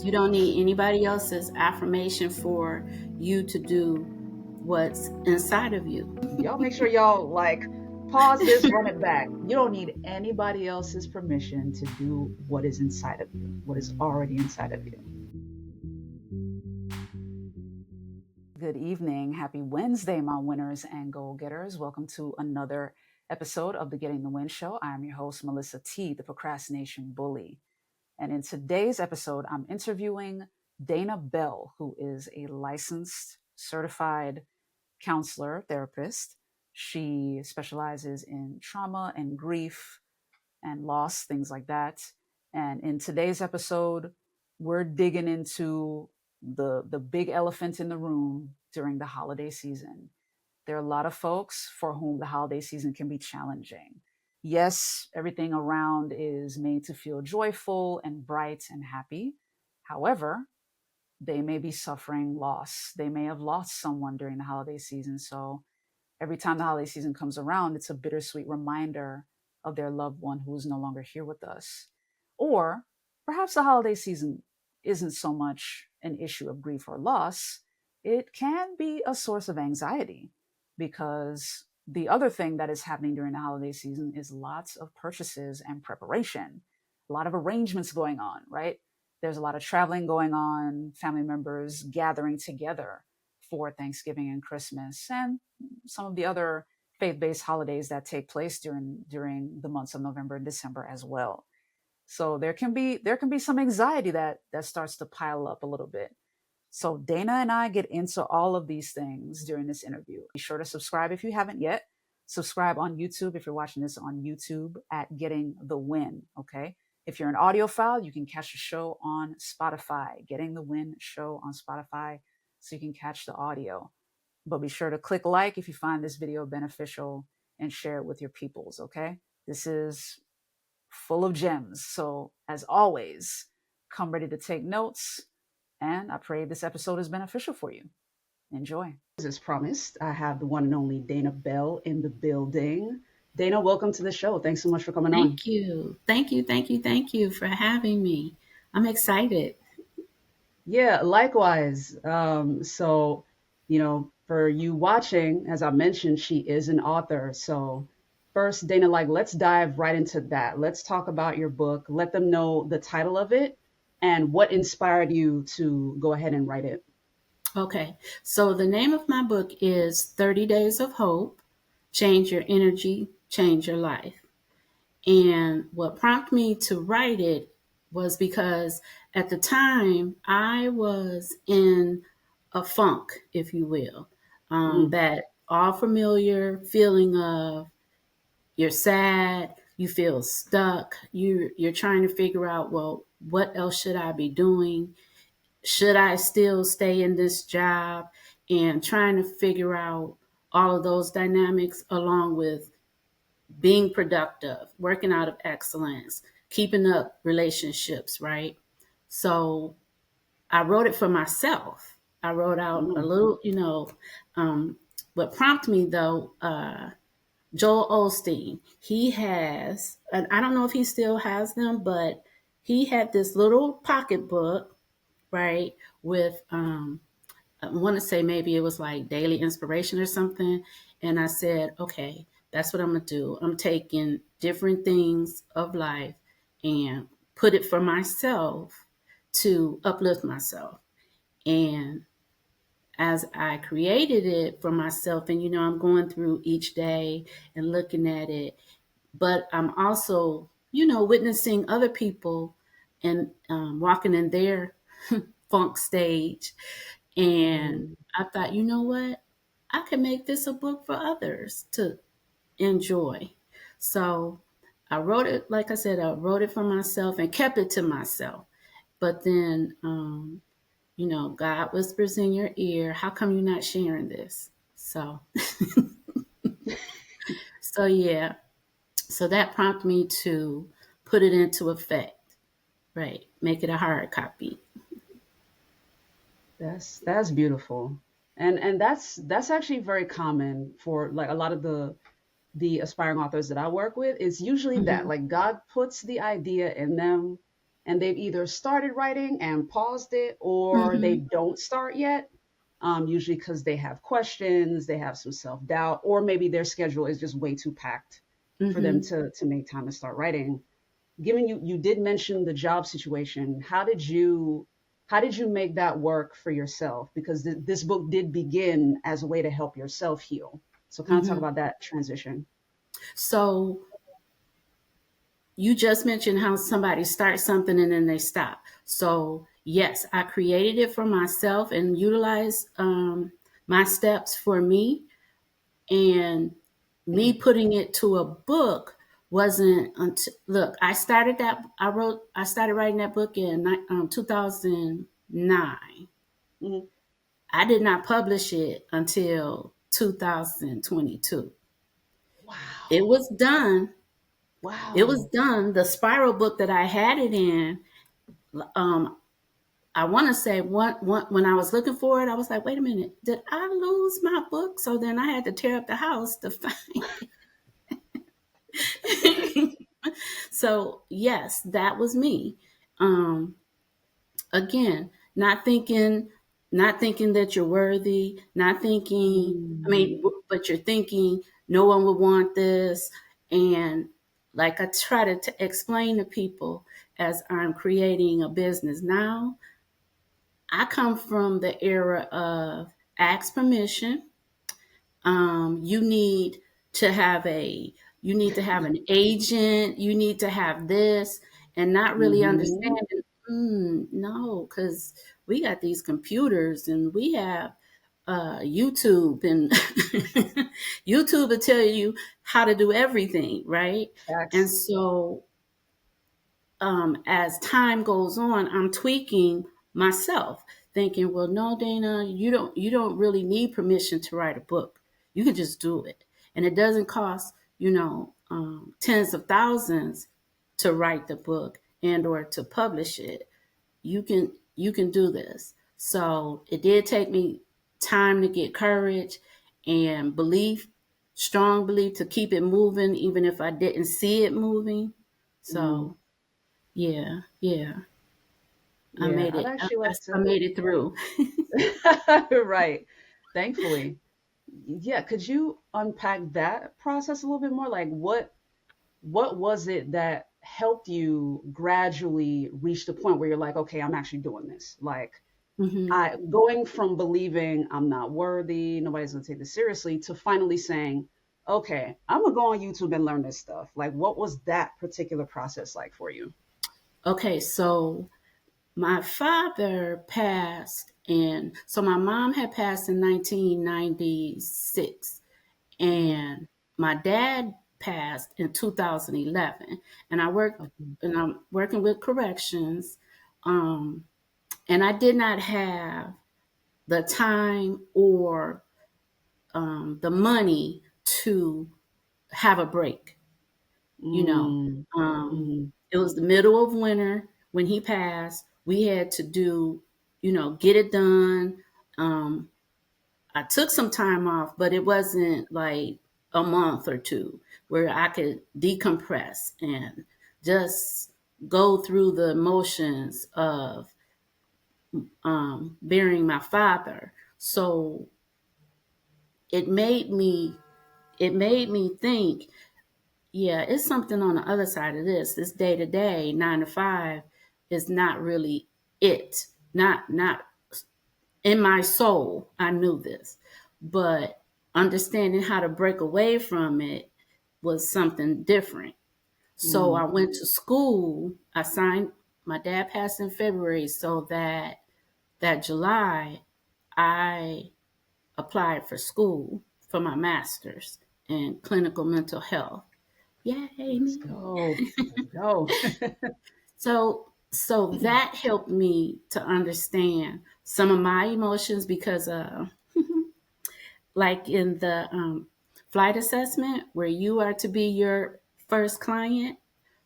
You don't need anybody else's affirmation for you to do what's inside of you. Y'all make sure y'all like pause this, run it back. You don't need anybody else's permission to do what is inside of you, what is already inside of you. Good evening. Happy Wednesday, my winners and goal getters. Welcome to another episode of the Getting the Win Show. I'm your host, Melissa T, the procrastination bully. And in today's episode, I'm interviewing Dana Bell, who is a licensed, certified counselor, therapist. She specializes in trauma and grief and loss, things like that. And in today's episode, we're digging into the big elephant in the room during the holiday season. There are a lot of folks for whom the holiday season can be challenging. Yes, everything around is made to feel joyful and bright and happy. However, they may be suffering loss. They may have lost someone during the holiday season. So every time the holiday season comes around, it's a bittersweet reminder of their loved one who is no longer here with us. Or perhaps the holiday season isn't so much an issue of grief or loss. It can be a source of anxiety because the other thing that is happening during the holiday season is lots of purchases and preparation, a lot of arrangements going on, right? There's a lot of traveling going on, family members gathering together for Thanksgiving and Christmas, and some of the other faith-based holidays that take place during the months of November and December as well. So there can be some anxiety that starts to pile up a little bit. So Dana and I get into all of these things during this interview. Be sure to subscribe if you haven't yet. Subscribe on YouTube if you're watching this on YouTube at Getting the Win, okay? If you're an audiophile, you can catch the show on Spotify, Getting the Win show on Spotify, so you can catch the audio. But be sure to click like if you find this video beneficial and share it with your peoples, okay? This is full of gems. So as always, come ready to take notes. And I pray this episode is beneficial for you. Enjoy. As promised, I have the one and only Dana Bell in the building. Dana, welcome to the show. Thanks so much for coming on. Thank you. Thank you for having me. I'm excited. Yeah, likewise. For you watching, as I mentioned, she is an author. So first, Dana, let's dive right into that. Let's talk about your book. Let them know the title of it and what inspired you to go ahead and write it. Okay, so the name of my book is 30 Days of Hope, Change Your Energy, Change Your Life. And what prompted me to write it was because at the time I was in a funk, if you will, that all familiar feeling of you're sad, you feel stuck, you're trying to figure out, well, what else should I be doing? Should I still stay in this job? And trying to figure out all of those dynamics along with being productive, working out of excellence, keeping up relationships, right? So I wrote it for myself. I wrote out a little, what prompted me though, Joel Osteen, he has, and I don't know if he still has them, but he had this little pocketbook, right, with I want to say maybe it was like daily inspiration or something. And I said, okay, that's what I'm going to do. I'm taking different things of life and put it for myself to uplift myself. And as I created it for myself, and I'm going through each day and looking at it, but I'm also, witnessing other people and walking in their funk stage. And I thought, you know what? I can make this a book for others to enjoy. So I wrote it, like I said, I wrote it for myself and kept it to myself. But then, God whispers in your ear, how come you're not sharing this? So, so yeah. So that prompted me to put it into effect, right? Make it a hard copy. That's beautiful. And that's actually very common for like a lot of the aspiring authors that I work with. It's usually that Mm-hmm. like God puts the idea in them and they've either started writing and paused it, or they Mhm. don't start yet. Usually because they have questions, they have some self doubt, or maybe their schedule is just way too packed for them Mhm. to make time to start writing. Given you did mention the job situation, how did you make that work for yourself? Because this book did begin as a way to help yourself heal. So kind of talk Mhm. about that transition. So you just mentioned how somebody starts something and then they stop. So yes, I created it for myself and utilized my steps for me. And me putting it to a book wasn't until, look, I started writing that book in 2009. Mhm. I did not publish it until 2022. It Wow. was done. It was Wow. done. The spiral book that I had it in, um, I want to say when I was looking for it, I was like, wait a minute, did I lose my book? So then I had to tear up the house to find it. So yes, that was me. Um, again, not thinking that you're worthy, not thinking, I Mm. mean, but you're thinking no one would want this. And like I try to explain to people as I'm creating a business now, I come from the era of ask permission. You need to have you need to have an agent. You need to have this, and not really Mm-hmm. understanding. No, because we got these computers and we have YouTube, and YouTube will tell you how to do everything, right? And Facts. so as time goes on, I'm tweaking myself, thinking, well, no, Dana, you don't really need permission to write a book. You can just do it, and it doesn't cost tens of thousands to write the book and or to publish it. You can do this. So it did take me time to get courage and belief, strong belief to keep it moving, even if I didn't see it moving. Mm. So yeah, yeah. I Yeah, made I'd it. actually like I to. made it through. Right. Thankfully. Yeah, could you unpack that process a little bit more? Like what was it that helped you gradually reach the point where you're like, okay, I'm actually doing this? Like Hmm. I going from believing I'm not worthy, nobody's gonna take this seriously, to finally saying, okay, I'm gonna go on YouTube and learn this stuff. Like what was that particular process like for you? Okay, so my father passed, and so my mom had passed in 1996, Mm, and my dad passed in 2011. And okay. I'm working with corrections, um, and I did not have the time or the money to have a break. you know. Mm, Um, mhm, it was the middle of winter when he passed. We had to do, get it done. Um, I took some time off, but it wasn't like a month or two where I could decompress and just go through the motions of burying my father. So it made me think, yeah, it's something on the other side of this. This day to day, 9 to 5, is not really it. Not in my soul. I knew this, but understanding how to break away from it was something different. So I mm, went to school. I signed. My dad passed in February, so that July, I applied for school for my master's in clinical mental health. Yay, let's me. go. Let's go. So that helped me to understand some of my emotions because like in the flight assessment where you are to be your first client.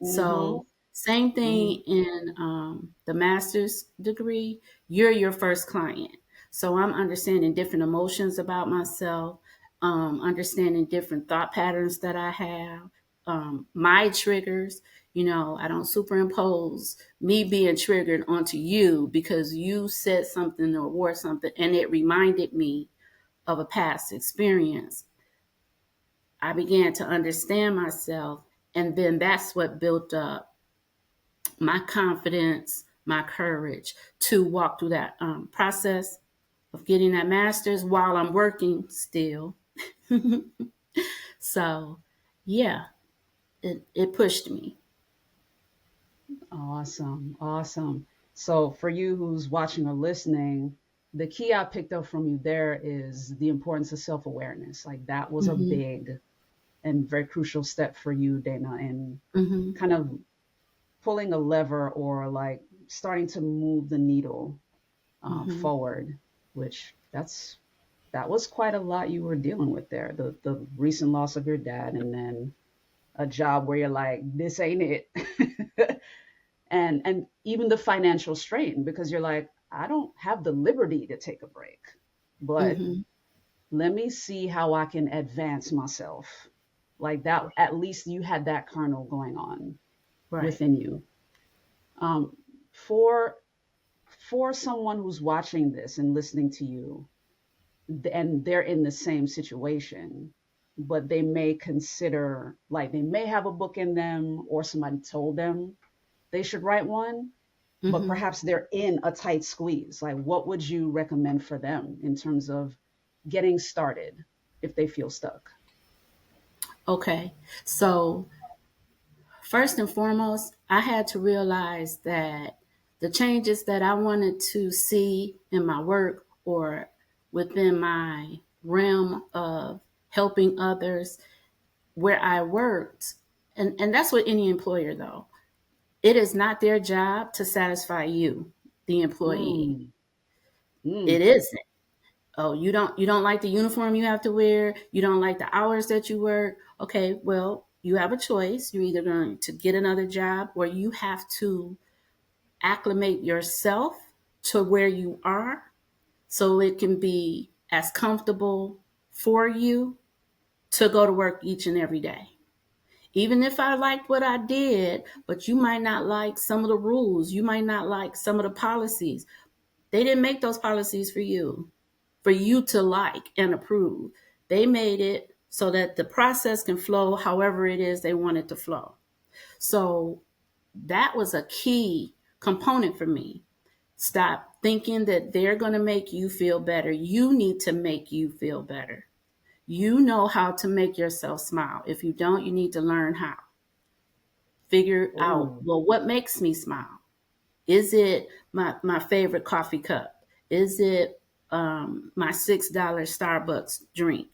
Mm-hmm. So same Mm, thing in the master's degree, you're your first client. So I'm understanding different emotions about myself, understanding different thought patterns that I have, my triggers. I don't superimpose me being triggered onto you because you said something or wore something and it reminded me of a past experience. I began to understand myself, and then that's what built up my confidence, my courage to walk through that process of getting that master's while I'm working still. So, yeah, it pushed me. Awesome. Awesome. So, for you who's watching or listening, the key I picked up from you there is the importance of self awareness. Like, that was a Hmm. big and very crucial step for you, Dana, in Hmm. kind of pulling a lever or like starting to move the needle Hmm. forward, which that was quite a lot you were dealing with there. The recent loss of your dad, and then a job where you're like, this ain't it. And even the financial strain, because you're like, I don't have the liberty to take a break, but Hmm. let me see how I can advance myself. Like that, at least you had that kernel going on Right. within you. um, for for someone who's watching this and listening to you, and they're in the same situation, but they may consider, like, they may have a book in them, or somebody told them they should write one, but Hmm. perhaps they're in a tight squeeze. Like, what would you recommend for them in terms of getting started if they feel stuck? Okay. So, first and foremost, I had to realize that the changes that I wanted to see in my work or within my realm of helping others where I worked, and that's with any employer though, it is not their job to satisfy you, the employee. Mm, It mm. isn't. Oh, you don't like the uniform you have to wear, you don't like the hours that you work. Okay, well, you have a choice. You're either going to get another job or you have to acclimate yourself to where you are so it can be as comfortable for you to go to work each and every day. Even if I liked what I did, but you might not like some of the rules, you might not like some of the policies. They didn't make those policies for you to like and approve. They made it so that the process can flow however it is they want it to flow. So that was a key component for me. Stop thinking that they're going to make you feel better. You need to make you feel better. You know how to make yourself smile. If you don't, you need to learn how. Figure out, Oh, well, what makes me smile? Is it my favorite coffee cup? Is it my $6 Starbucks drink?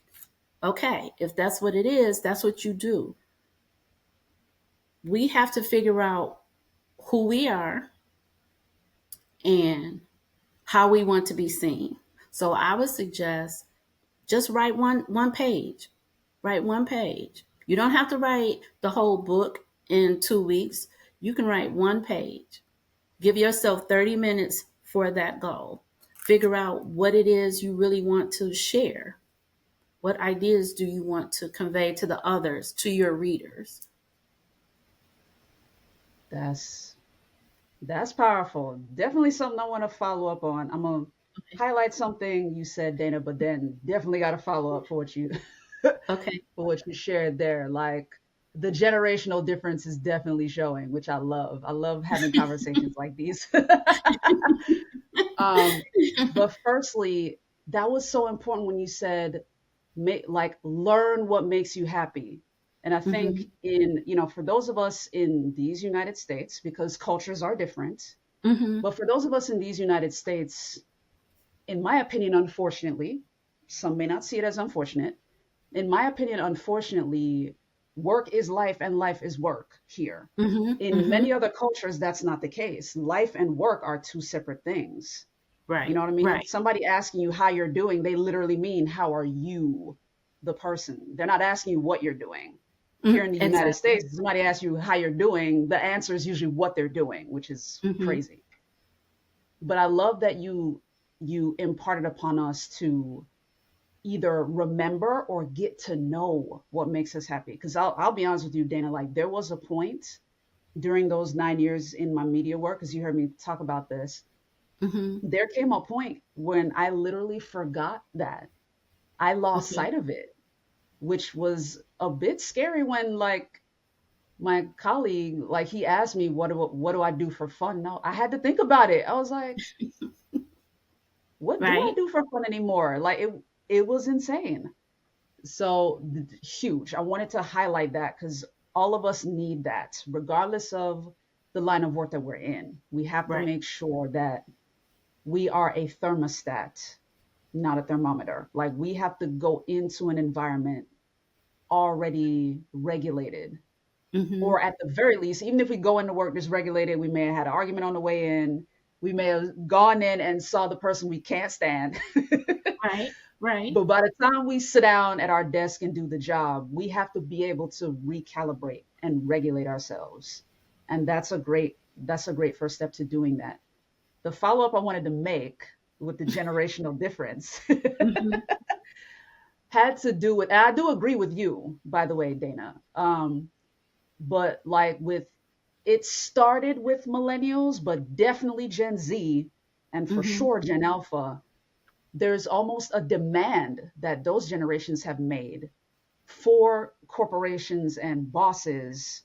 Okay, if that's what it is, that's what you do. We have to figure out who we are and how we want to be seen. So I would suggest just write one page. Write one page. You don't have to write the whole book in 2 weeks. You can write one page. Give yourself 30 minutes for that goal. Figure out what it is you really want to share. What ideas do you want to convey to the others, to your readers? that's that's powerful. Definitely something I want to follow up on. I'm gonna highlight something you said, Dana, but then definitely got to follow up for what you Okay. for what you shared there. Like, the generational difference is definitely showing, which I love. I love having conversations like these. um, but firstly, that was so important when you said, like, learn what makes you happy. And I think, Mhm. for those of us in these United States, because cultures are different, Mhm. but for those of us in these United States, in my opinion, unfortunately, some may not see it as unfortunate. In my opinion, unfortunately, work is life and life is work here. Mhm. In Mhm. many other cultures, that's not the case. Life and work are two separate things. You Right. know what I mean? Right. Somebody asking you how you're doing, they literally mean, how are you, the person? They're not asking you what you're doing. Here Mhm. in the United Exactly. States, if somebody asks you how you're doing, the answer is usually what they're doing, which is Mhm. crazy. But I love that you imparted upon us to either remember or get to know what makes us happy. Because I'll be honest with you, Dana, like, there was a point during those 9 years in my media work, because you heard me talk about this, Mm-hmm. there came a point when I literally forgot that. I lost Okay. sight of it, which was a bit scary when like my colleague, like he asked me, what do I do for fun? No, I had to think about it. I was like, what do I Right. do for fun anymore? Like it was insane. So huge. I wanted to highlight that because all of us need that, regardless of the line of work that we're in. We have to Right. make sure that we are a thermostat, not a thermometer. Like we have to go into an environment already regulated, Mm-hmm. or at the very least, even if we go into work dysregulated, we may have had an argument on the way in. We may have gone in and saw the person we can't stand. Right. Right. But by the time we sit down at our desk and do the job, we have to be able to recalibrate and regulate ourselves. And that's a great first step to doing that. The follow up I wanted to make with the generational difference Mm-hmm. had to do with, and I do agree with you, by the way, Dana. But like with, it started with millennials, but definitely Gen Z, and for Mm-hmm. sure Gen Alpha. There's almost a demand that those generations have made for corporations and bosses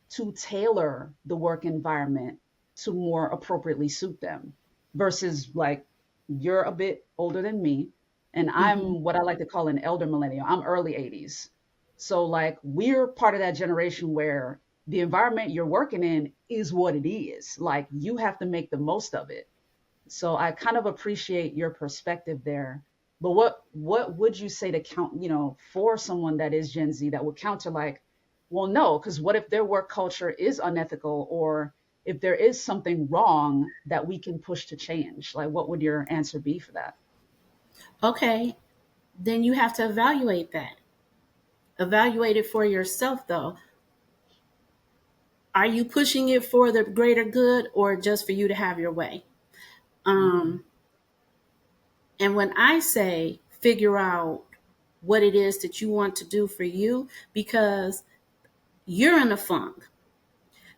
to tailor the work environment to more appropriately suit them versus like you're a bit older than me and Mm-hmm. I'm what I like to call an elder millennial. I'm early 80s. So like we're part of that generation where the environment you're working in is what it is. Like you have to make the most of it. So I kind of appreciate your perspective there. But what would you say to count, for someone that is Gen Z that would counter like, well, no, because what if their work culture is unethical or if there is something wrong that we can push to change? Like what would your answer be for that? Okay. Then you have to evaluate that. Evaluate it for yourself, though. Are you pushing it for the greater good or just for you to have your way? Mm, Um, and when I say figure out what it is that you want to do for you, because you're in a funk.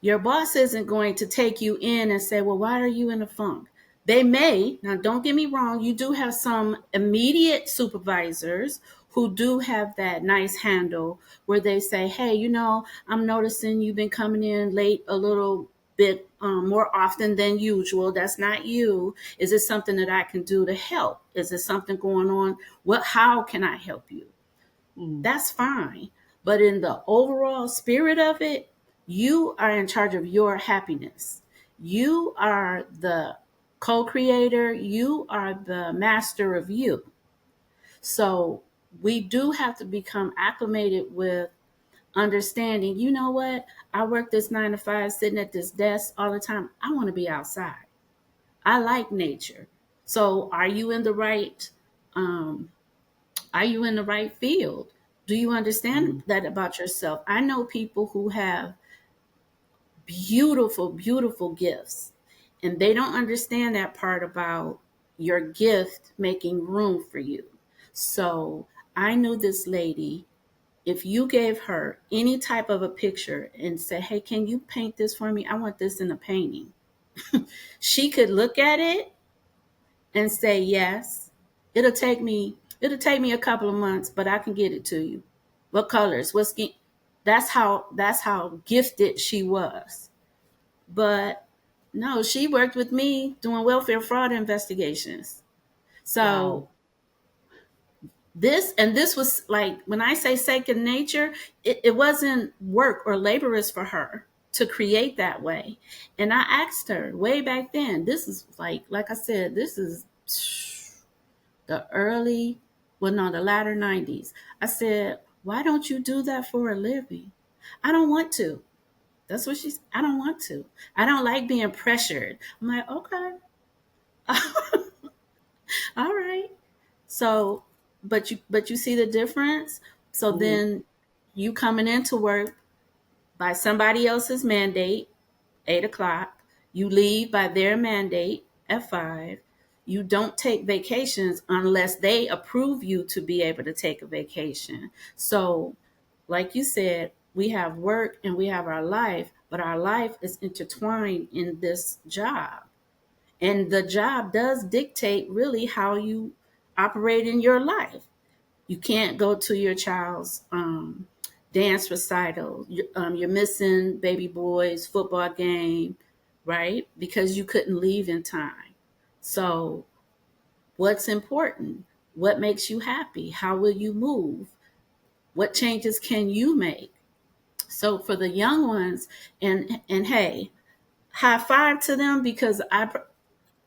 Your boss isn't going to take you in and say, well, why are you in a funk? They may, now don't get me wrong, you do have some immediate supervisors who do have that nice handle where they say, hey, I'm noticing you've been coming in late a little bit more often than usual. That's not you. Is it something that I can do to help? Is there something going on? How can I help you? mm, That's fine. But in the overall spirit of it, you are in charge of your happiness. You are the co creator, you are the master of you. So we do have to become acclimated with understanding, you know what? I work this 9 to 5 sitting at this desk all the time. I want to be outside. I like nature. So um, are you in the right field? Do you understand mm, that about yourself? I know people who have beautiful, beautiful gifts, and they don't understand that part about your gift making room for you. So I knew this lady. If you gave her any type of a picture and said, hey, can you paint this for me? I want this in a painting. She could look at it and say yes. It'll take me a couple of months, but I can get it to you. What colors? What skin? That's how gifted she was. But no, she worked with me doing welfare fraud investigations. So wow. this was like when I say second nature, it wasn't work or laborious for her to create that way. And I asked her way back then, this is like I said, this is the early, well, no, the latter 90s. I said, why don't you do that for a living? I don't want to. That's what she's, I don't want to. I don't like being pressured. I'm like, okay, all right. So, but you see the difference? So Hmm. then you coming into work by somebody else's mandate, 8 o'clock. You leave by their mandate at 5. You don't take vacations unless they approve you to be able to take a vacation. So, like you said, we have work and we have our life. but our life is intertwined in this job. And the job does dictate really how you operate in your life. You can't go to your child's dance recital. You're missing baby boy's football game, right? Because you couldn't leave in time. So, what's important? What makes you happy? How will you move? What changes can you make? So, for the young ones, and hey, high five to them because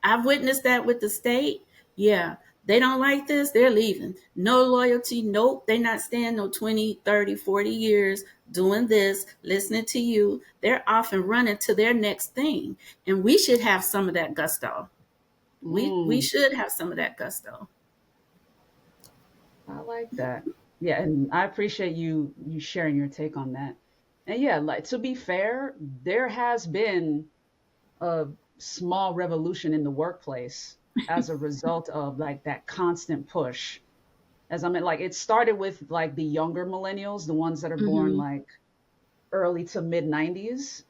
I've witnessed that with the state. Yeah, they don't like this, they're leaving. No loyalty, nope, they're not staying no 20, 30, 40 years doing this, listening to you. They're off and running to their next thing. And we should have some of that gusto. We Mm, should have some of that gusto. I like that. Yeah, and I appreciate you sharing your take on that. And yeah, like to be fair, there has been a small revolution in the workplace as a result of like that constant push. As I mean, like it started with like the younger millennials, the ones that are born Mm-hmm. like early to mid 90s.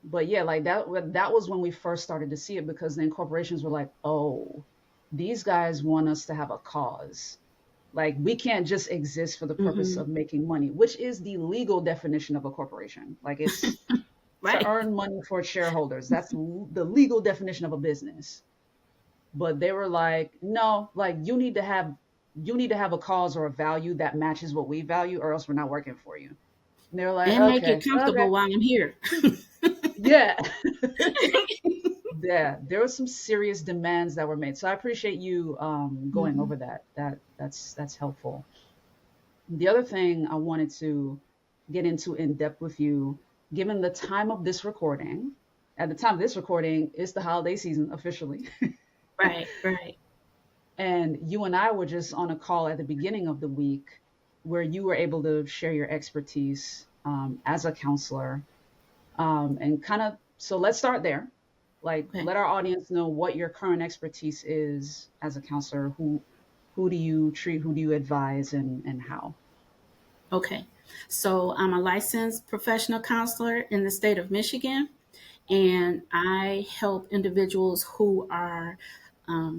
But yeah, like that was when we first started to see it because then corporations were like, "Oh, these guys want us to have a cause. Like we can't just exist for the purpose Mm-hmm. of making money, which is the legal definition of a corporation. Like it's to Right. earn money for its shareholders. That's the legal definition of a business. But they were like, no, like you need to have a cause or a value that matches what we value, or else we're not working for you. And they were like, And make it okay, okay, comfortable while I'm here. yeah, yeah. There were some serious demands that were made. So I appreciate you going Mm-hmm. over that. That's helpful. The other thing I wanted to get into in depth with you, given the time of this recording, at the time of this recording, it's the holiday season officially. Right, right. And you and I were just on a call at the beginning of the week where you were able to share your expertise as a counselor and kind of, so let's start there. Like, Okay. let our audience know what your current expertise is as a counselor. Who do you treat? Who do you advise, and how? Okay. So I'm a licensed professional counselor in the state of Michigan, and I help individuals who are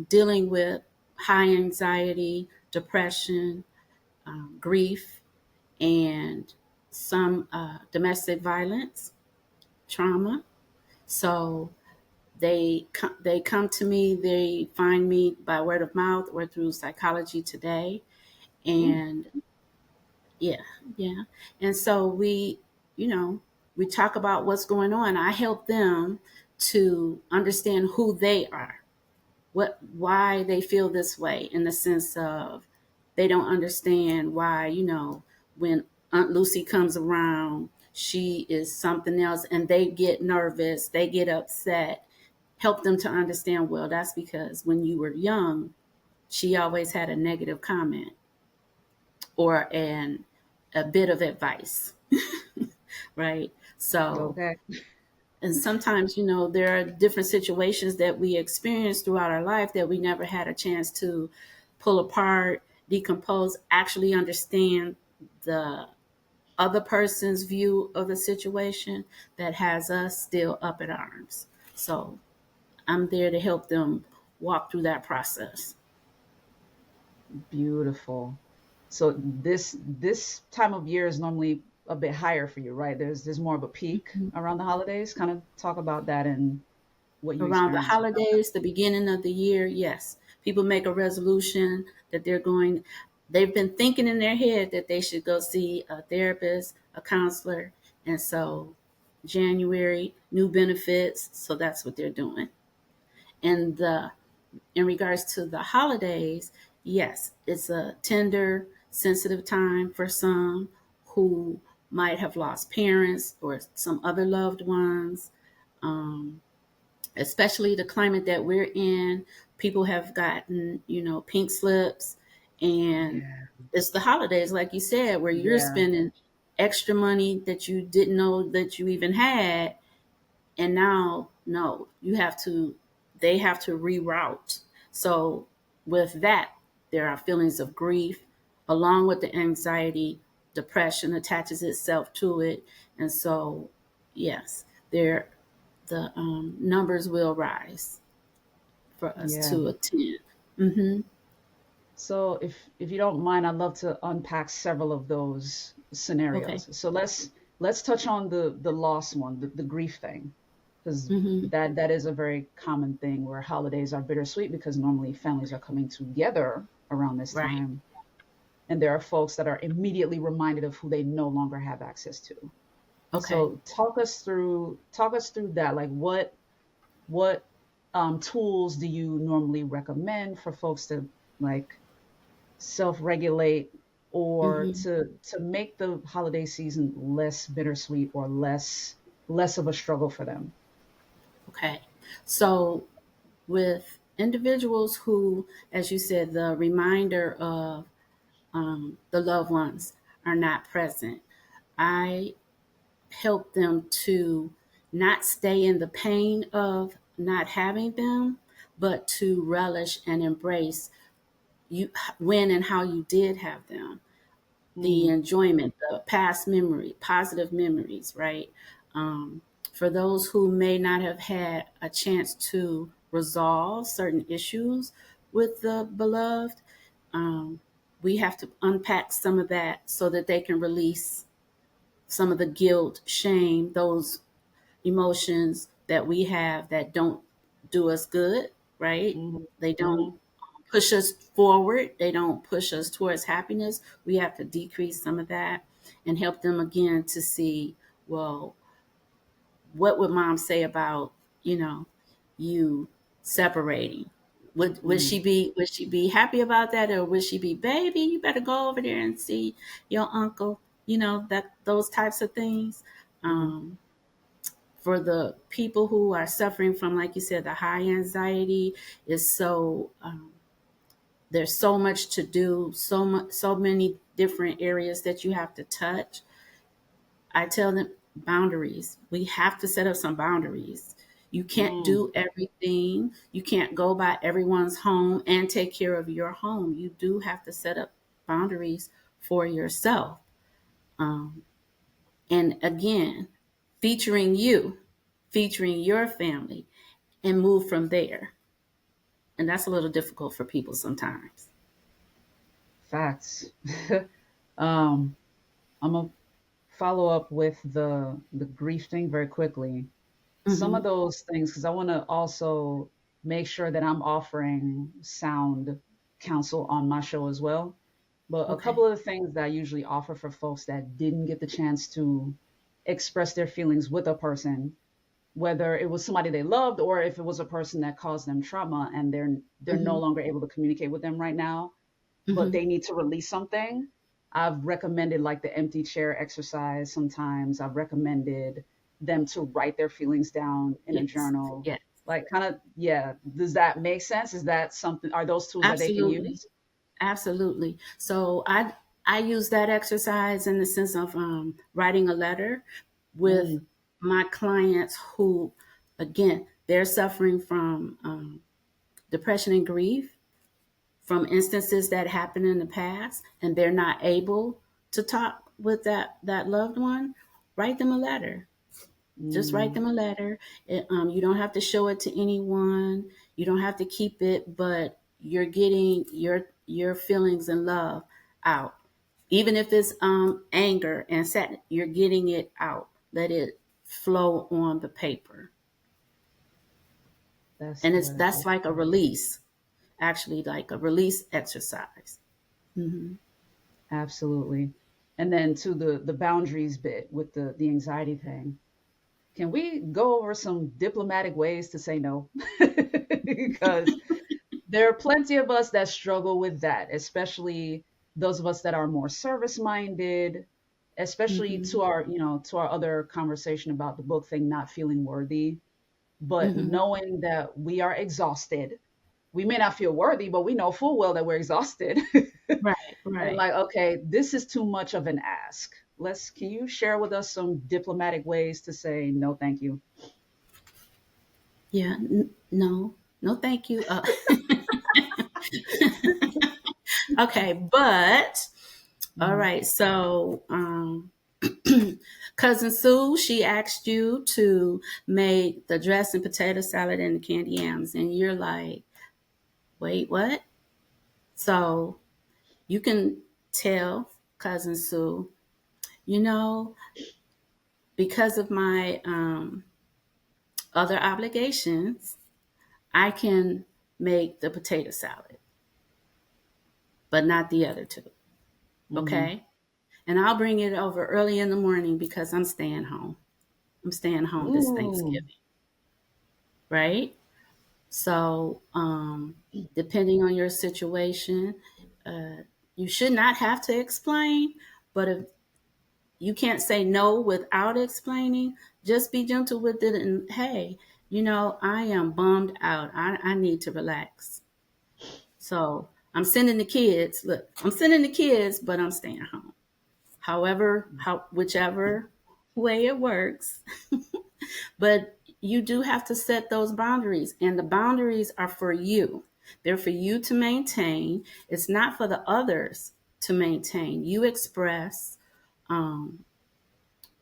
dealing with high anxiety, depression, grief, and some domestic violence, trauma. So they come to me. They find me by word of mouth or through Psychology Today, Mm, and yeah, yeah. And so you know, we talk about what's going on. I help them to understand who they are, why they feel this way, in the sense of they don't understand why, when Aunt Lucy comes around, she is something else and they get nervous, they get upset. Help them to understand, well, that's because when you were young, she always had a negative comment or a bit of advice, right? So, okay. and sometimes, there are different situations that we experience throughout our life that we never had a chance to pull apart, decompose, actually understand the other person's view of the situation that has us still up in arms. So I'm there to help them walk through that process. Beautiful. So this time of year is normally a bit higher for you, right? There's more of a peak around the holidays. Kind of talk about that and what you Around the experience with that. holidays, the beginning of the year, yes, people make a resolution that they've been thinking in their head that they should go see a therapist, a counselor. And so January, new benefits. So that's what they're doing. And in regards to the holidays, yes, it's a tender, sensitive time for some who might have lost parents or some other loved ones. Um, Especially the climate that we're in, people have gotten, pink slips, and Yeah, it's the holidays, like you said, where you're yeah. spending extra money that you didn't know that you even had, and now no, they have to reroute. So with that, there are feelings of grief along with the anxiety. Depression attaches itself to it, and so yes, there the numbers will rise for us Yeah. to attend. Mm-hmm. So if you don't mind, I'd love to unpack several of those Okay. scenarios. So let's touch on the lost one, the grief thing, because Mm-hmm. that is a very common thing where holidays are bittersweet because normally families are coming together around this Right. time, and there are folks that are immediately reminded of who they no longer have access to. Okay. So talk us through that. Like what tools do you normally recommend for folks to like self-regulate or Mm-hmm. to make the holiday season less bittersweet or less of a struggle for them? Okay. So with individuals who, as you said, the reminder of the loved ones are not present, I help them to not stay in the pain of not having them, but to relish and embrace you when and how you did have them, the Mm, enjoyment, the past memory, positive memories, right? Um, for those who may not have had a chance to resolve certain issues with the beloved, um, we have to unpack some of that so that they can release some of the guilt, shame, those emotions that we have that don't do us good, right? mm, They don't mm, push us forward, they don't push us towards happiness. We have to decrease some of that and help them again to see, well, what would mom say about, you know, you separating? mm, Would she be happy about that, or would she be, baby, you better go over there and see your uncle, that those types of things. mm, um, for the people who are suffering from, like you said, the high anxiety is so there's so much to do, so many different areas that you have to touch. I tell them boundaries. We have to set up some boundaries. You can't mm. do everything. You can't go by everyone's home and take care of your home. You do have to set up boundaries for yourself. Um, and again, featuring you, featuring your family, and move from there. And that's a little difficult for people sometimes. Facts. um, I'm gonna follow up with the grief thing very quickly. Some of Mm-hmm. those things, because I want to also make sure that I'm offering sound counsel on my show as well. But a Okay. couple of the things that I usually offer for folks that didn't get the chance to express their feelings with a person, whether it was somebody they loved or if it was a person that caused them trauma and they're no Mm-hmm. longer able to communicate with them right now, but Mm-hmm. they need to release something. I've recommended like the empty chair exercise sometimes. I've recommended them to write their feelings down in a Yes. journal. Yes. Like kind of, yeah, does that make sense? Is that something, are those tools that they can Absolutely. use? Absolutely. So I use that exercise in the sense of writing a letter with Mm, my clients who, again, they're suffering from depression and grief from instances that happened in the past, and they're not able to talk with that loved one. Write them a letter. Just write mm, them a letter. You don't have to show it to anyone. You don't have to keep it, but you're getting your feelings and love out. Even if it's anger and sadness, you're getting it out. Let it flow on the paper, that's and good. that's like a release. Actually, like a release exercise. Hmm. Absolutely. And then to the boundaries bit with the anxiety thing. Can we go over some diplomatic ways to say no? Because there are plenty of us that struggle with that, especially those of us that are more service minded, especially Hmm. to our other conversation about the book thing, not feeling worthy, but Hmm. knowing that we are exhausted. We may not feel worthy, but we know full well that we're exhausted. Right. And Right. like, okay, this is too much of an ask. Can you share with us some diplomatic ways to say no, thank you? Yeah. No. No. Thank you. Okay, but all Mhm. right. So Cousin Sue, she asked you to make the dressed and potato salad and the candy yams, and you're like, wait, what? So you can tell Cousin Sue, you know, because of my other obligations, I can make the potato salad, but not the other two. Mm-hmm. Okay? And I'll bring it over early in the morning because I'm staying home. I'm staying home this Ooh, Thanksgiving, right? So, depending on your situation, uh, you should not have to explain, but if you can't say no without explaining, just be gentle with it and, hey, I am bummed out. I need to relax. So I'm sending the kids, but I'm staying home. Whichever way it works. But you do have to set those boundaries, and the boundaries are for you. They're for you to maintain. It's not for the others to maintain. You express um,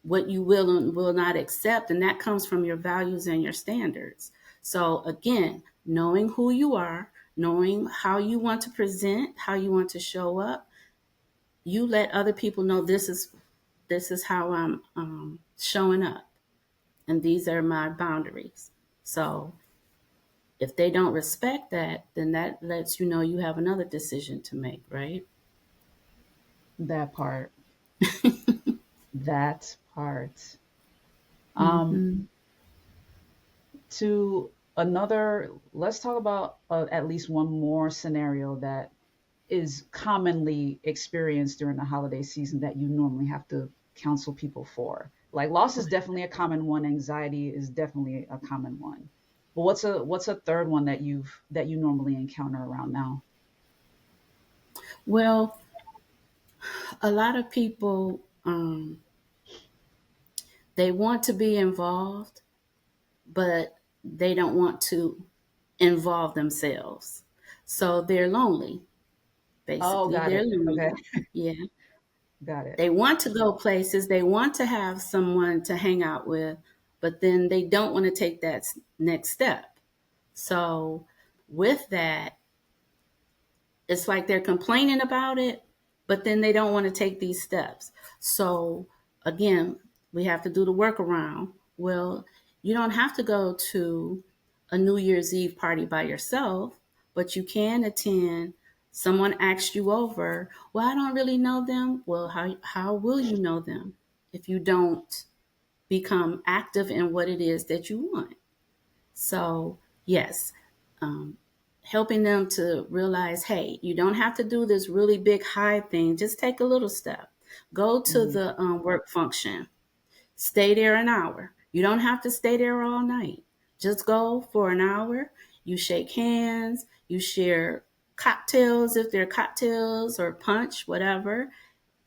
what you will and will not accept, and that comes from your values and your standards. So, again, knowing who you are, knowing how you want to present, how you want to show up, you let other people know this is how I'm showing up, and these are my boundaries. So if they don't respect that, then that lets you know you have another decision to make, right? that part. That part. Um, Mm-hmm. to another, let's talk about at least one more scenario that is commonly experienced during the holiday season that you normally have to counsel people for. Like loss is definitely a common one, anxiety is definitely a common one. But what's a third one that you normally encounter around now? Well, a lot of people they want to be involved, but they don't want to involve themselves. So they're lonely. Oh, Basically, got they're it. Okay, lonely. Yeah. got it. They want to go places, they want to have someone to hang out with, but then they don't want to take that next step. So, with that, it's like they're complaining about it, but then they don't want to take these steps. So, again, we have to do the workaround. Well, you don't have to go to a New Year's Eve party by yourself, but you can attend. Someone asked you over, well, I don't really know them. Well, how will you know them if you don't become active in what it is that you want? So, yes, um, helping them to realize, hey, you don't have to do this really big high thing. Just take a little step. Go to Mhm. the work function. Stay there an hour. You don't have to stay there all night. Just go for an hour. You shake hands. You share cocktails if they're cocktails or punch, whatever,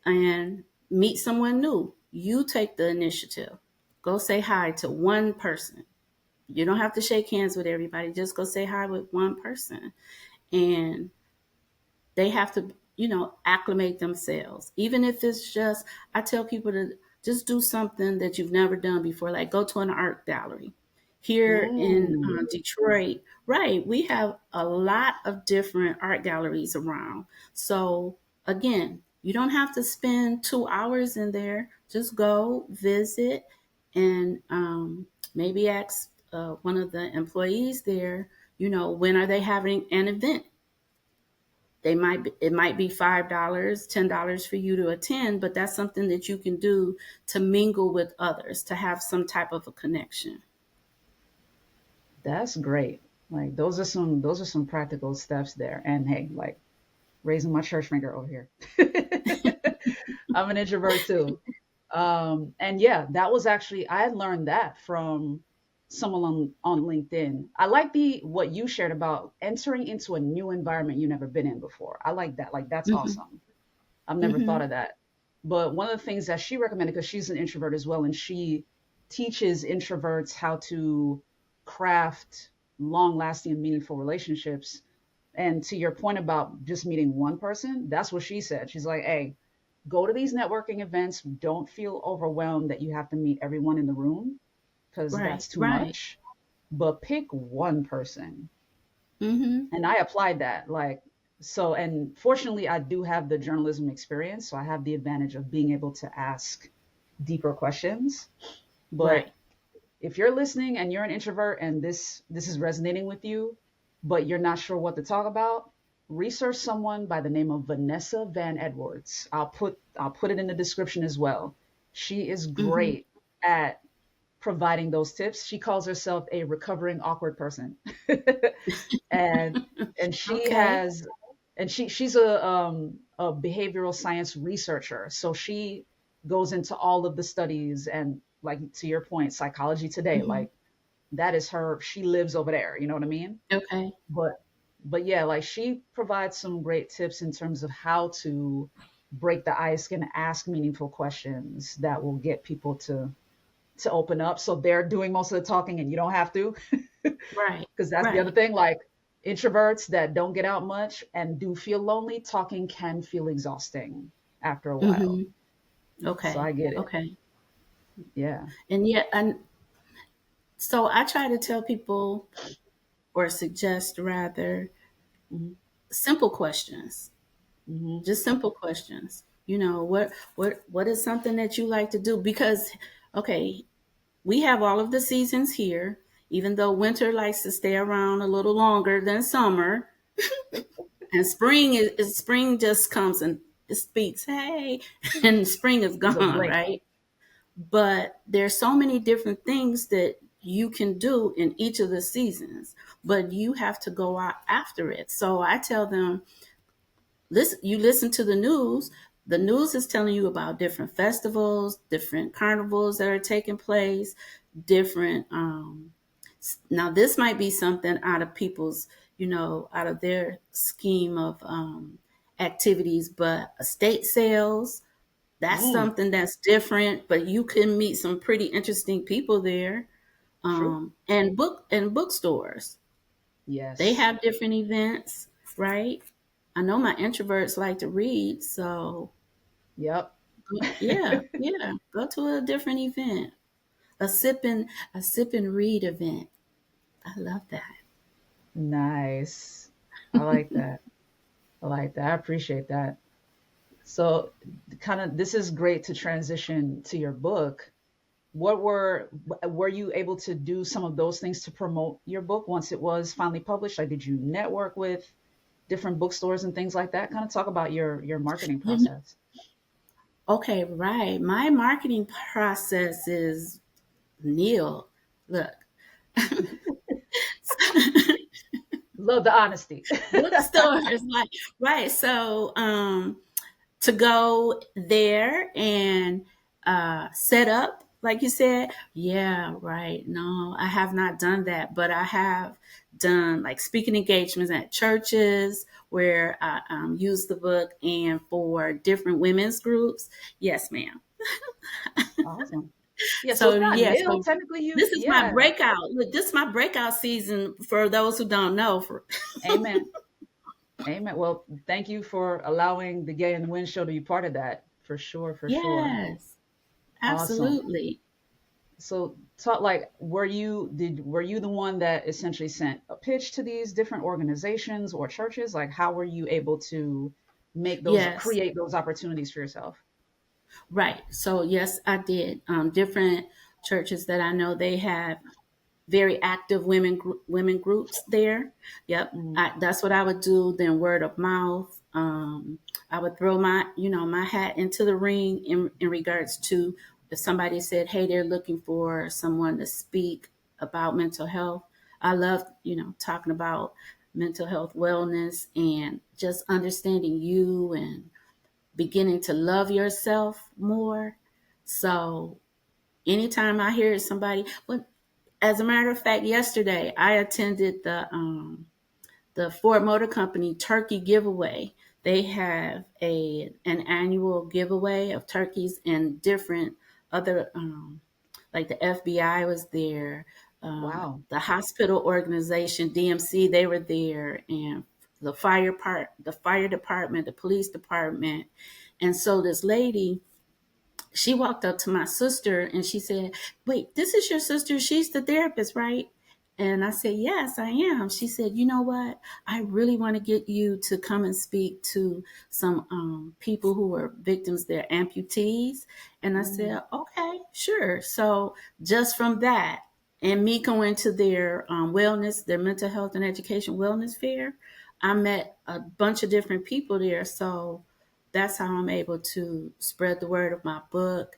and meet someone new. You take the initiative. Go say hi to one person. You don't have to shake hands with everybody. Just go say hi with one person. And they have to, acclimate themselves. Even if it's just, I tell people to just do something that you've never done before, like go to an art gallery. Here in Mm, Detroit, right, we have a lot of different art galleries around. So, again, you don't have to spend 2 hours in there. Just go visit and maybe ask one of the employees there, when are they having an event? It might be $5, $10 for you to attend, but that's something that you can do to mingle with others, to have some type of a connection. that's great. Like those are some practical steps there. And hey, like raising my church finger over here. I'm an introvert too. And yeah, that was actually I had learned that from someone on LinkedIn. I like the what you shared about entering into a new environment you never been in before. I like that. Like that's Hmm. awesome. I've never thought Hmm. of that. But one of the things that she recommended, because she's an introvert as well, and she teaches introverts how to craft long lasting and meaningful relationships. And to your point about just meeting one person, that's what she said. She's like, hey, go to these networking events. Don't feel overwhelmed that you have to meet everyone in the room because Right. that's too Right. much. But pick one person. Mm-hmm. And I applied that. Like, so, and fortunately, I do have the journalism experience. So I have the advantage of being able to ask deeper questions. Right. But if you're listening and you're an introvert and this is resonating with you, but you're not sure what to talk about, research someone by the name of Vanessa Van Edwards. I'll put it in the description as well. She is Mm-hmm. great at providing those tips. She calls herself a recovering awkward person. and and she Okay. has and she's a behavioral science researcher. So she goes into all of the studies and, like, to your point, psychology today, Mm-hmm. like that is her, she lives over there, you know what I mean? Okay. But yeah, like she provides some great tips in terms of how to break the ice and ask meaningful questions that will get people to open up, so they're doing most of the talking and you don't have to. Right. Because that's the other Right. thing, like introverts that don't get out much and do feel lonely, talking can feel exhausting after a while. Mm-hmm. So Okay. I get it. Okay. Yeah. And yet, and so I try to tell people, or suggest rather, Hmm. simple questions. Hmm. Just simple questions. What is something that you like to do? Because, okay, we have all of the seasons here. Even though winter likes to stay around a little longer than summer, and spring just comes and it speaks, hey, and spring is It's a gone, blink. right? But there's so many different things that you can do in each of the seasons, but you have to go out after it. So I tell them, listen to the news. The news is telling you about different festivals, different carnivals that are taking place, different now this might be something out of people's, out of their scheme of activities, but estate sales, that's Mm, something that's different, but you can meet some pretty interesting people there. true. And bookstores, they Yes. have different events, right? I know my introverts like to read, so Yep. yeah, yeah, go to a different event, a sip and read event. I love that. Nice. I like that. I like that. I appreciate that. So, kind of, this is great to transition to your book. What were you able to do some of those things to promote your book once it was finally published? Like, did you network with different bookstores and things like that? Kind of talk about your marketing You kn- process. okay, right. My marketing process is nil. Look, Love the honesty. bookstores, like, right. So, to go there and set up, like you said. Yeah, right. No, I have not done that, but I have done like speaking engagements at churches where I use the book, and for different women's groups. Yes, ma'am. Awesome. Yeah, so So it's not yeah, nil. so Technically, you, this is my yeah. breakout. Look, this is my breakout season for those who don't know. For Amen. Amen. Well, thank you for allowing the Gay and the Wind show to be part of that. For sure, for sure. yes, Awesome. absolutely. So, talk, like, were you the one that essentially sent a pitch to these different organizations or churches? Like, how were you able to Yes. create those opportunities for yourself? Right. So yes, I did. Different churches that I know, they have very active women groups there. Yep, Mm, that's what I would do. Then word of mouth. I would throw my hat into the ring in regards to, if somebody said, hey, they're looking for someone to speak about mental health. I love talking about mental health, wellness, and just understanding you and beginning to love yourself more. So anytime I hear somebody, well, as a matter of fact, yesterday I attended the Ford Motor Company turkey giveaway. They have an annual giveaway of turkeys, and different other like the FBI was there, wow. the hospital organization DMC, they were there, and the fire department, the police department, And so this lady, she walked up to my sister and she said, "Wait, this is your sister? She's the therapist, right?" And I said, "Yes, I am." She said, "You know what? I really want to get you to come and speak to some people who were victims, they're amputees." And I Mm, said, "Okay, sure." So just from that, and me going to their wellness, their mental health and education wellness fair, I met a bunch of different people there. So that's how I'm able to spread the word of my book.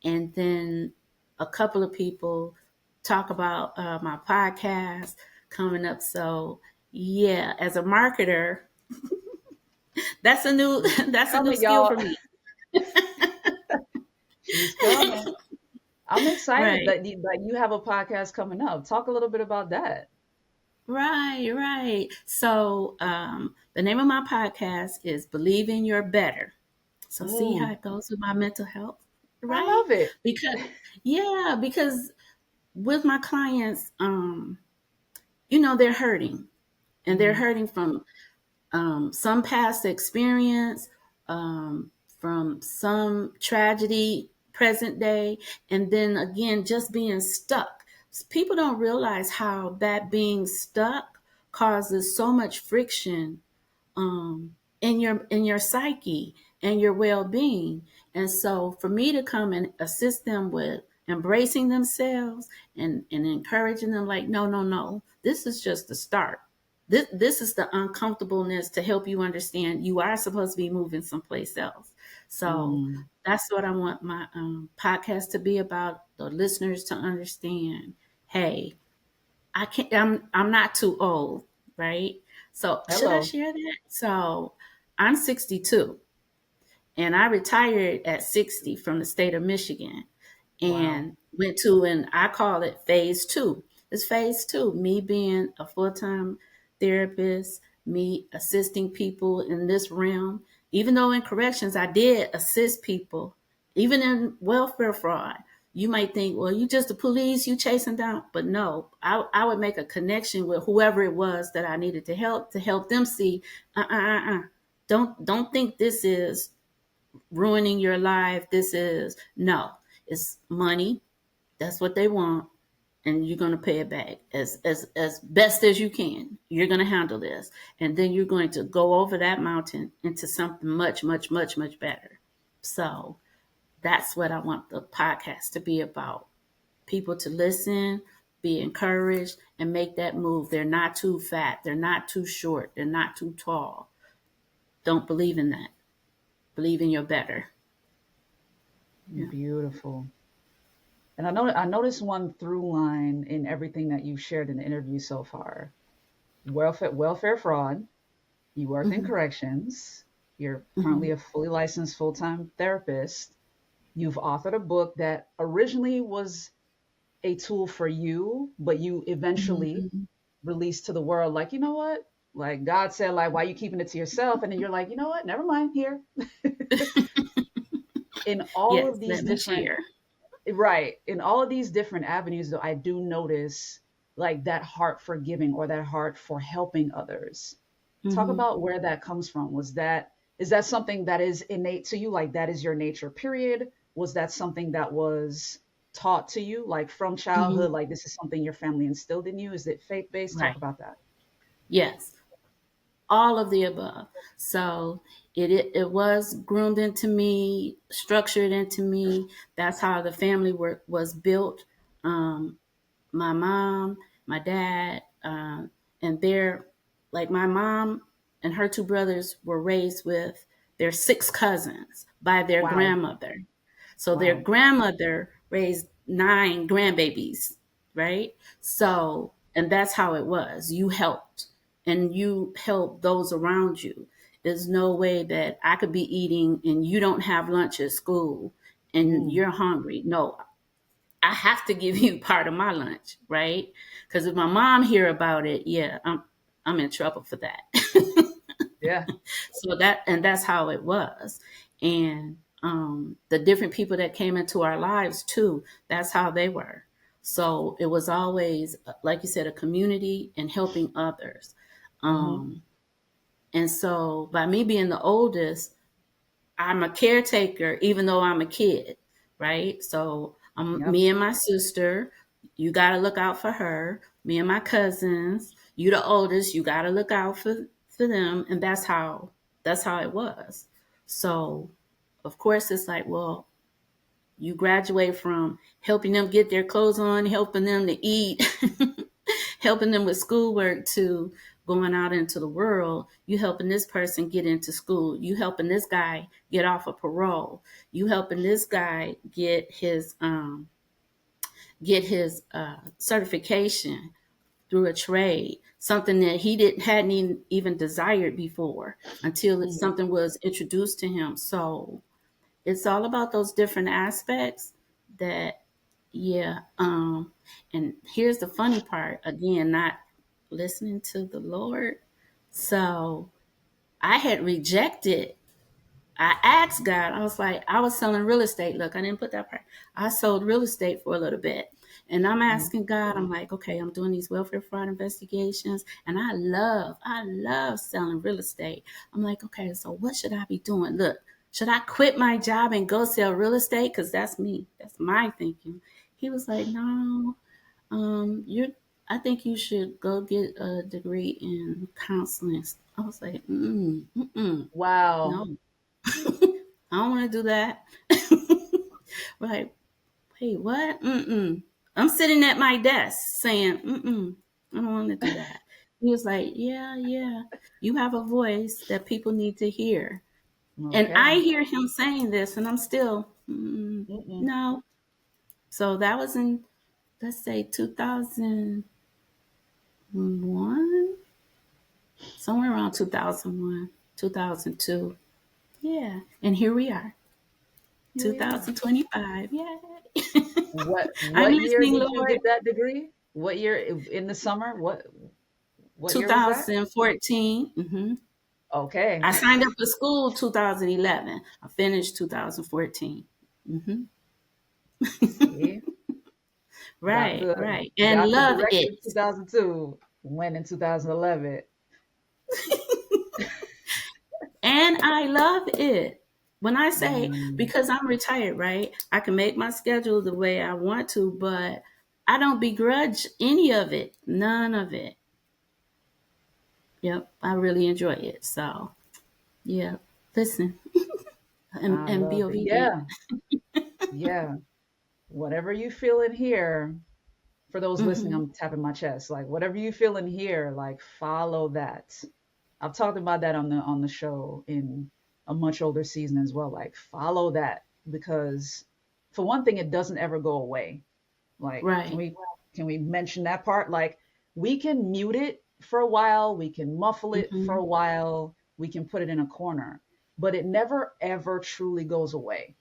And then a couple of people talk about my podcast coming up. So yeah, as a marketer, that's a new she's that's a new coming, skill y'all. for me. She's coming. I'm excited Right, that you have a podcast coming up. Talk a little bit about that. right. So the name of my podcast is Believe in Your Better. So see how Mm, it goes with my mental health, I right? love it. Because yeah, because with my clients, they're hurting, and they're Mm, hurting from some past experience, from some tragedy, present day, and then again, just being stuck. People don't realize how that being stuck causes so much friction in your psyche and your well-being. And so for me to come and assist them with embracing themselves and encouraging them, like, no, no, no, this is just the start. This is the uncomfortableness to help you understand you are supposed to be moving someplace else. So mm. that's what I want my podcast to be about, the listeners to understand. Hey, I'm not too old, right? So should I Hello. share that? So I'm 62 and I retired at 60 from the state of Michigan Wow. and went to, and I call it phase two. It's phase two, me being a full-time therapist, me assisting people in this realm. Even though in corrections I did assist people, even in welfare fraud, you might think, well, you just the police, you chasing down. But no, I would make a connection with whoever it was that I needed to help them see, don't think this is ruining your life. This is no, it's money. That's what they want, and you're going to pay it back as best as you can. You're going to handle this, and then you're going to go over that mountain into something much, much, much, much better. So that's what I want the podcast to be about. People to listen, be encouraged, and make that move. They're not too fat. They're not too short. They're not too tall. Don't believe in that. Believe in your better. Yeah. Beautiful. And I noticed one through line in everything that you've shared in the interview so far. Welfare fraud. You worked in Mm-hmm. corrections. You're Mm-hmm. currently a fully licensed full-time therapist. You've authored a book that originally was a tool for you, but you eventually Mm-hmm. released to the world, like, you know what? Like God said, like, why are you keeping it to yourself? And then you're like, you know what? Never mind here. In all Yes, of these let me different share. Right. In all of these different avenues, though, I do notice like that heart for giving or that heart for helping others. Talk Mm-hmm. about where that comes from. Is that something that is innate to you? Like that is your nature, period? Was that something that was taught to you, like from Mm-hmm. childhood? Like this is something your family instilled in you? Is it faith based? Talk Right. about that. Yes. All of the above. So it was groomed into me, structured into me. That's how the family work was built. Um, my mom, my dad, and they're like my mom and her two brothers were raised with their six cousins by their Wow. grandmother. So their Wow. grandmother raised nine grandbabies, right? So, and that's how it was. You helped and you help those around you. There's no way that I could be eating and you don't have lunch at school and Mm, you're hungry. No, I have to give you part of my lunch, right? Because if my mom hear about it, yeah, I'm in trouble for that. yeah. So that's how it was, and the different people that came into our lives too. That's how they were. So it was always, like you said, a community and helping others. Hmm. Um, and so by me being the oldest, I'm a caretaker, even though I'm a kid, right? So Yep. me and my sister, you got to look out for her. Me and my cousins, you the oldest, you got to look out for them, and that's how it was. So, of course, it's like, well, you graduate from helping them get their clothes on, helping them to eat, helping them with schoolwork to going out into the world. You helping this person get into school. You helping this guy get off of parole. You helping this guy get his certification through a trade, something that he didn't hadn't even desired before until Hmm. something was introduced to him. So it's all about those different aspects that, yeah. And here's the funny part, again, not listening to the Lord. So I had rejected. I asked God, I was like, I was selling real estate. Look, I didn't put that part. I sold real estate for a little bit. And I'm asking God, I'm like, okay, I'm doing these welfare fraud investigations. And I love selling real estate. I'm like, okay, so what should I be doing? Look, should I quit my job and go sell real estate? Because that's me. That's my thinking. He was like, no, you're I think you should go get a degree in counseling. I was like, Wow. no, I don't want to do that. Like, wait, what? I'm sitting at my desk saying, I don't want to do that. He was like, yeah, yeah, you have a voice that people need to hear. And I Okay. hear him saying this, and I'm still, Mm-mm. no. So that was in, let's say, 2001, somewhere around 2001, 2002. Yeah. And here we are, Here we are. 2025. Yay. I'm What year listening, did you Lord. get that degree? What year in the summer? What year was that? 2014. Okay. I signed up for school 2011. I finished 2014. hmm See, got Right, the right. And got the love direct it. in 2002, went in 2011. And I love it. When I say, Mm, because I'm retired, right? I can make my schedule the way I want to, but I don't begrudge any of it. None of it. Yep. I really enjoy it. So, yeah. Listen I and be love it. obedient. Yeah, yeah. Whatever you feel in here, for those listening, hmm I'm tapping my chest. Like whatever you feel in here, like follow that. I've talked about that on the show in a much older season as well. Like follow that because for one thing, it doesn't ever go away. Like Right. can we mention that part? Like we can mute it for a while, we can muffle it for hmm a while, we can put it in a corner, but it never ever truly goes away.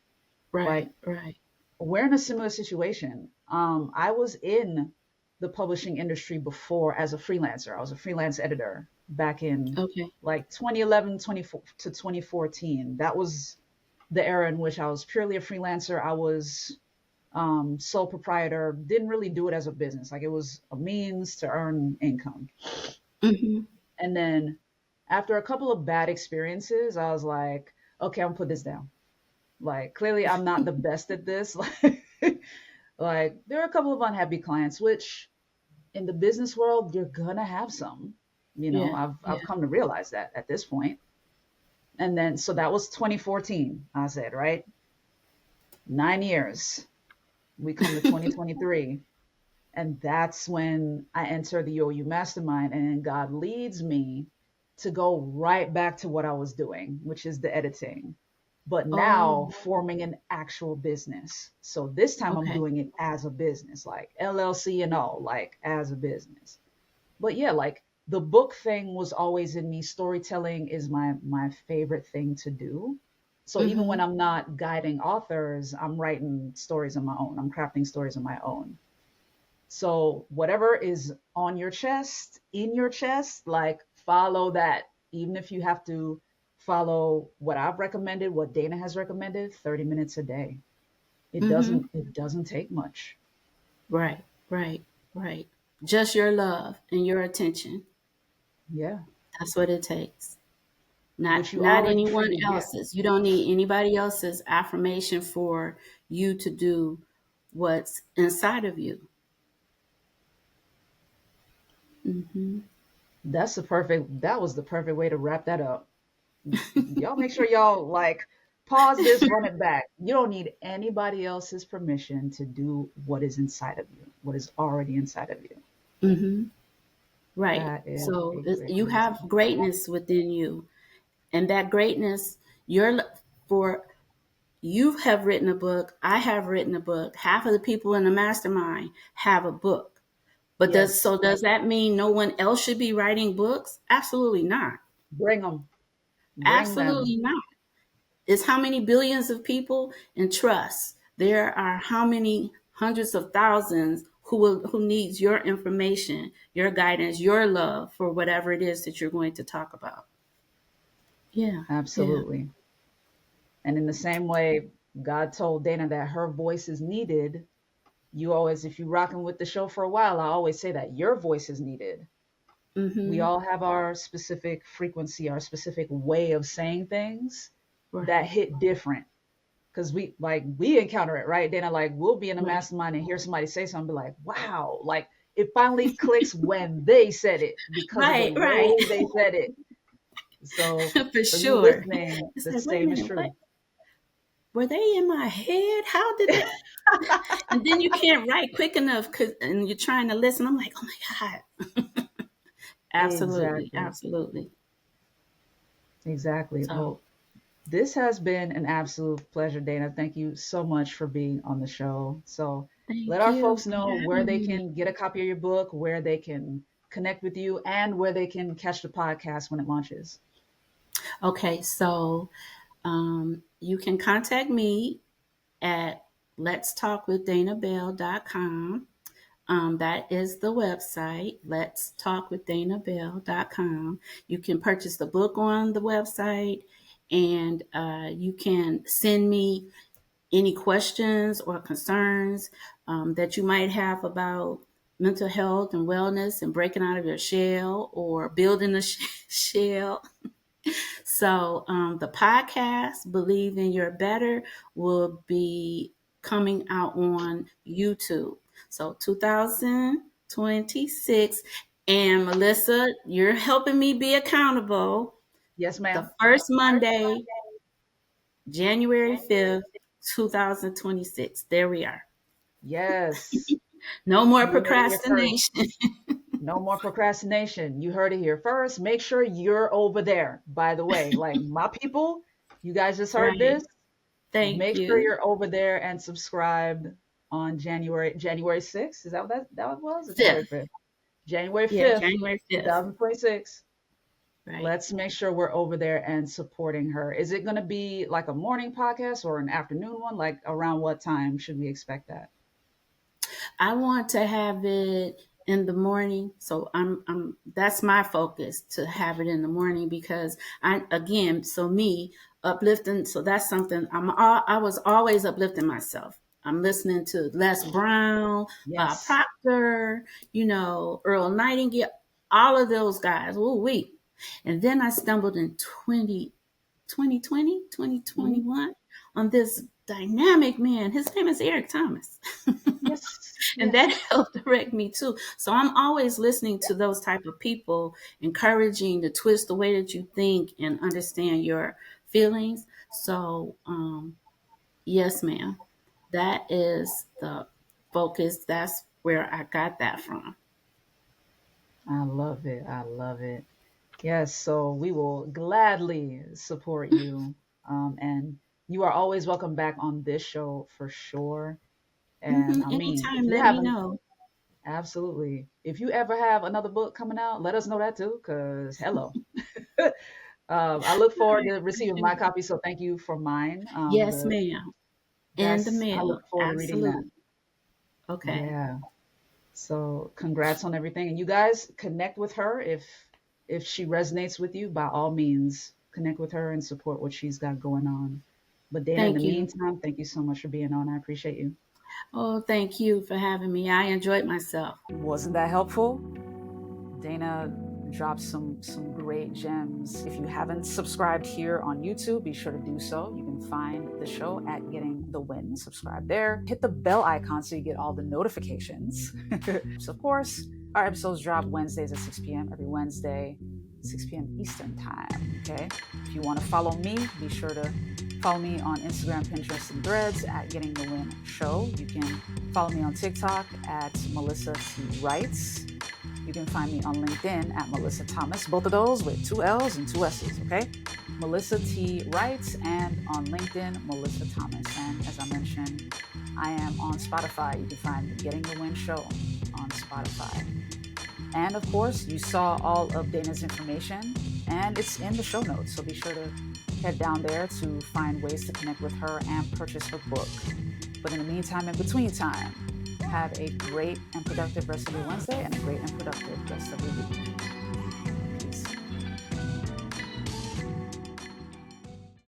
Right. Like Right. we're in a similar situation. I was in the publishing industry before as a freelancer. I was a freelance editor back in Okay. like 2011, 24 to 2014. That was the era in which I was purely a freelancer. I was sole proprietor, didn't really do it as a business. Like it was a means to earn income. hmm And then after a couple of bad experiences, I was like, okay, I'm gonna put this down. Like clearly I'm not the best at this. Like there are a couple of unhappy clients, which in the business world, you're gonna have some. You know, Yeah. I've Yeah. come to realize that at this point. And then so that was 2014, I said, right? 9 years. We come to 2023. And that's when I enter the OU mastermind, and God leads me to go right back to what I was doing, which is the editing, but now Oh, forming an actual business. So this time I'm okay. doing it as a business, like LLC and all, like as a business. But yeah, like the book thing was always in me. Storytelling is my favorite thing to do. So even when hmm I'm not guiding authors, I'm writing stories on my own. I'm crafting stories on my own. So whatever is on your chest, in your chest, like follow that. Even if you have to follow what I've recommended, what Dana has recommended, 30 minutes a day. hmm It doesn't take much. Right. Right. Right. Just your love and your attention. Yeah. That's what it takes. which you Not already anyone figured, yeah. else's. You don't need anybody else's affirmation for you to do what's inside of you. Hmm. That was the perfect way to wrap that up. Y'all make sure y'all like pause this, run it back. You don't need anybody else's permission to do what is inside of you, what is already inside of you. Hmm. Right. That is So a great you way to have greatness within you, and that greatness, you're for you have written a book. I have written a book. Half of the people in the mastermind have a book. But yes, does that mean no one else should be writing books? Absolutely not. bring them, bring them. Absolutely not. It's how many billions of people in trust. There are how many hundreds of thousands who needs your information, your guidance, your love for whatever it is that you're going to talk about. Yeah, yeah. Absolutely. And in the same way, God told Dana that her voice is needed. You always, if you're rocking with the show for a while, I always say that your voice is needed. We Mm-hmm. all have our specific frequency, our specific way of saying things that Right, hit different. Because we encounter it, right? Dana, like we'll be in a right, mastermind and hear somebody say something, be like, wow, like it finally clicks when they said it because of the right, right. way they said it. So For for you sure. listening, It's the like, wait a same is minute, what true. were they in my head? How did they? And then you can't write quick enough, and you're trying to listen. I'm like, oh my god. Absolutely, Exactly. absolutely. Exactly. So Well, this has been an absolute pleasure, Dana. Thank you so much for being on the show. So let thank our you folks for know where having they me. can get a copy of your book, where they can connect with you, and where they can catch the podcast when it launches. Okay, so you can contact me at letstalkwithdanabell.com. That is the website, letstalkwithdanabell.com. You can purchase the book on the website, and you can send me any questions or concerns that you might have about mental health and wellness and breaking out of your shell or building a shell. So the podcast, Believe in Your Better, will be coming out on YouTube. So 2026. And Melissa, you're helping me be accountable. Yes, The ma'am. first Monday, January 5th, 2026. There we are. Yes. No more You heard it here first. procrastination. No more procrastination. You heard it here first. Make sure you're over there. By the way, like my people, you guys just heard Right. this. Thank Make sure you. you're over there and subscribed on January 6th. Is that what that was? Or January 5th. 5th? January Yeah, 5th, January 5th. 2026. Right. Let's make sure we're over there and supporting her. Is it going to be like a morning podcast or an afternoon one? Like around what time should we expect that? I want to have it in the morning. So that's my focus, to have it in the morning, because so me uplifting. So that's something I was always uplifting myself. I'm listening to Les Brown, Bob Yes. Proctor, Earl Nightingale, all of those guys. Oh, and then I stumbled in 2020, Hmm. 2021 on this dynamic man. His name is Eric Thomas. Yes. And that Yes. helped direct me too. So I'm always listening to those type of people, encouraging to twist the way that you think and understand your feelings. So yes, ma'am, that is the focus. That's where I got that from. I love it. I love it. Yes. So we will gladly support you. And you are always welcome back on this show for sure. And I mean, if Anytime, you let me haven't, know. absolutely. If you ever have another book coming out, let us know that too, because hello. I look All forward right, to for receiving my sure. copy. So thank you for mine. Yes, ma'am. In the I look mail, forward to reading that. absolutely. Okay. Yeah. So congrats on everything. And you guys connect with her if she resonates with you, by all means, connect with her and support what she's got going on. But Dana, in the Thank you. meantime, thank you so much for being on. I appreciate you. Oh, thank you for having me. I enjoyed myself. Wasn't that helpful? Dana drop some great gems. If you haven't subscribed here on YouTube, be sure to do so. You can find the show at Getting the Win. Subscribe there. Hit the bell icon so you get all the notifications. So of course, our episodes drop Wednesdays at 6 p.m. every Wednesday, 6 p.m. Eastern time. Okay. If you want to follow me, be sure to follow me on Instagram, Pinterest, and Threads at Getting the Win Show. You can follow me on TikTok at Melissa T. Writes. You can find me on LinkedIn at Melissa Thomas, both of those with 2 L's and 2 S's, okay? Melissa T. Writes, and on LinkedIn, Melissa Thomas. And as I mentioned, I am on Spotify. You can find Getting the Win Show on Spotify. And of course, you saw all of Dana's information, and it's in the show notes. So be sure to head down there to find ways to connect with her and purchase her book. But in the meantime, in between time, have a great and productive rest of your Wednesday and a great and productive rest of your week.